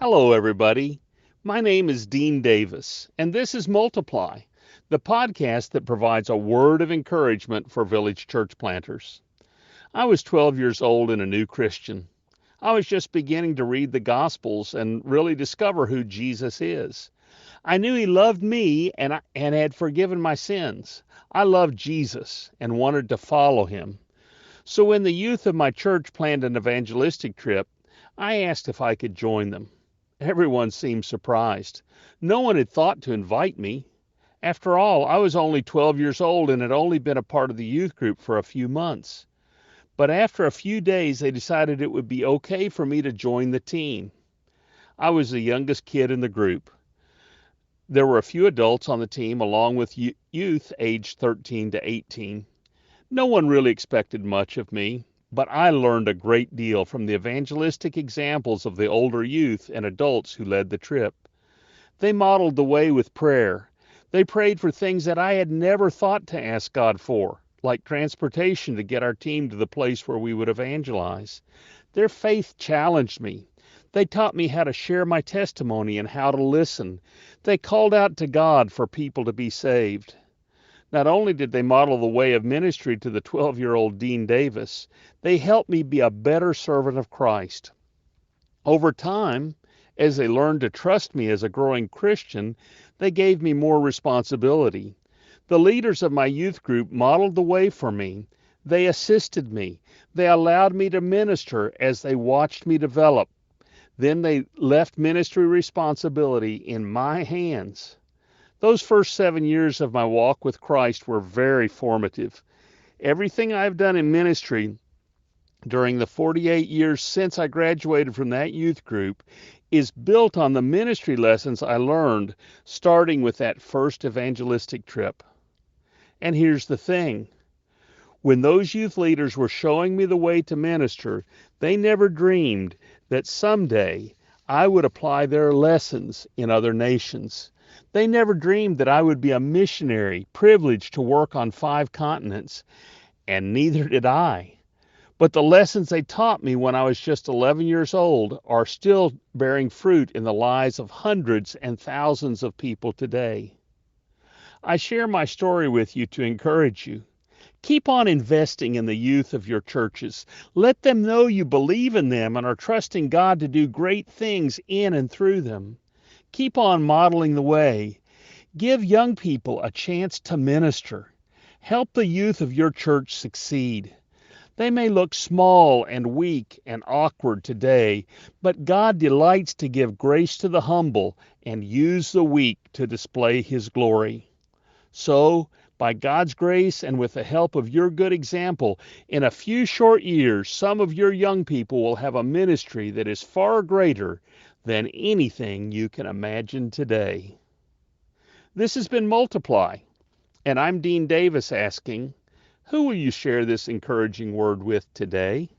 Hello, everybody. My name is Dean Davis, and this is Multiply, the podcast that provides a word of encouragement for village church planters. I was 12 years old and a new Christian. I was just beginning to read the Gospels and really discover who Jesus is. I knew he loved me and had forgiven my sins. I loved Jesus and wanted to follow him. So when the youth of my church planned an evangelistic trip, I asked if I could join them. Everyone seemed surprised. No one had thought to invite me. After all, I was only 12 years old and had only been a part of the youth group for a few months. But after a few days, they decided it would be okay for me to join the team. I was the youngest kid in the group. There were a few adults on the team, along with youth aged 13 to 18. No one really expected much of me, but I learned a great deal from the evangelistic examples of the older youth and adults who led the trip. They modeled the way with prayer. They prayed for things that I had never thought to ask God for, like transportation to get our team to the place where we would evangelize. Their faith challenged me. They taught me how to share my testimony and how to listen. They called out to God for people to be saved. Not only did they model the way of ministry to the 12-year-old Dean Davis, they helped me be a better servant of Christ. Over time, as they learned to trust me as a growing Christian, they gave me more responsibility. The leaders of my youth group modeled the way for me. They assisted me. They allowed me to minister as they watched me develop. Then they left ministry responsibility in my hands. Those first 7 years of my walk with Christ were very formative. Everything I've done in ministry during the 48 years since I graduated from that youth group is built on the ministry lessons I learned starting with that first evangelistic trip. And here's the thing. When those youth leaders were showing me the way to minister, they never dreamed that someday I would apply their lessons in other nations. They never dreamed that I would be a missionary privileged to work on 5 continents, and neither did I. But the lessons they taught me when I was just 11 years old are still bearing fruit in the lives of hundreds and thousands of people today. I share my story with you to encourage you. Keep on investing in the youth of your churches. Let them know you believe in them and are trusting God to do great things in and through them. Keep on modeling the way. Give young people a chance to minister. Help the youth of your church succeed. They may look small and weak and awkward today, but God delights to give grace to the humble and use the weak to display His glory. So, by God's grace and with the help of your good example, in a few short years, some of your young people will have a ministry that is far greater than anything you can imagine today. This has been Multiply, and I'm Dean Davis asking, who will you share this encouraging word with today?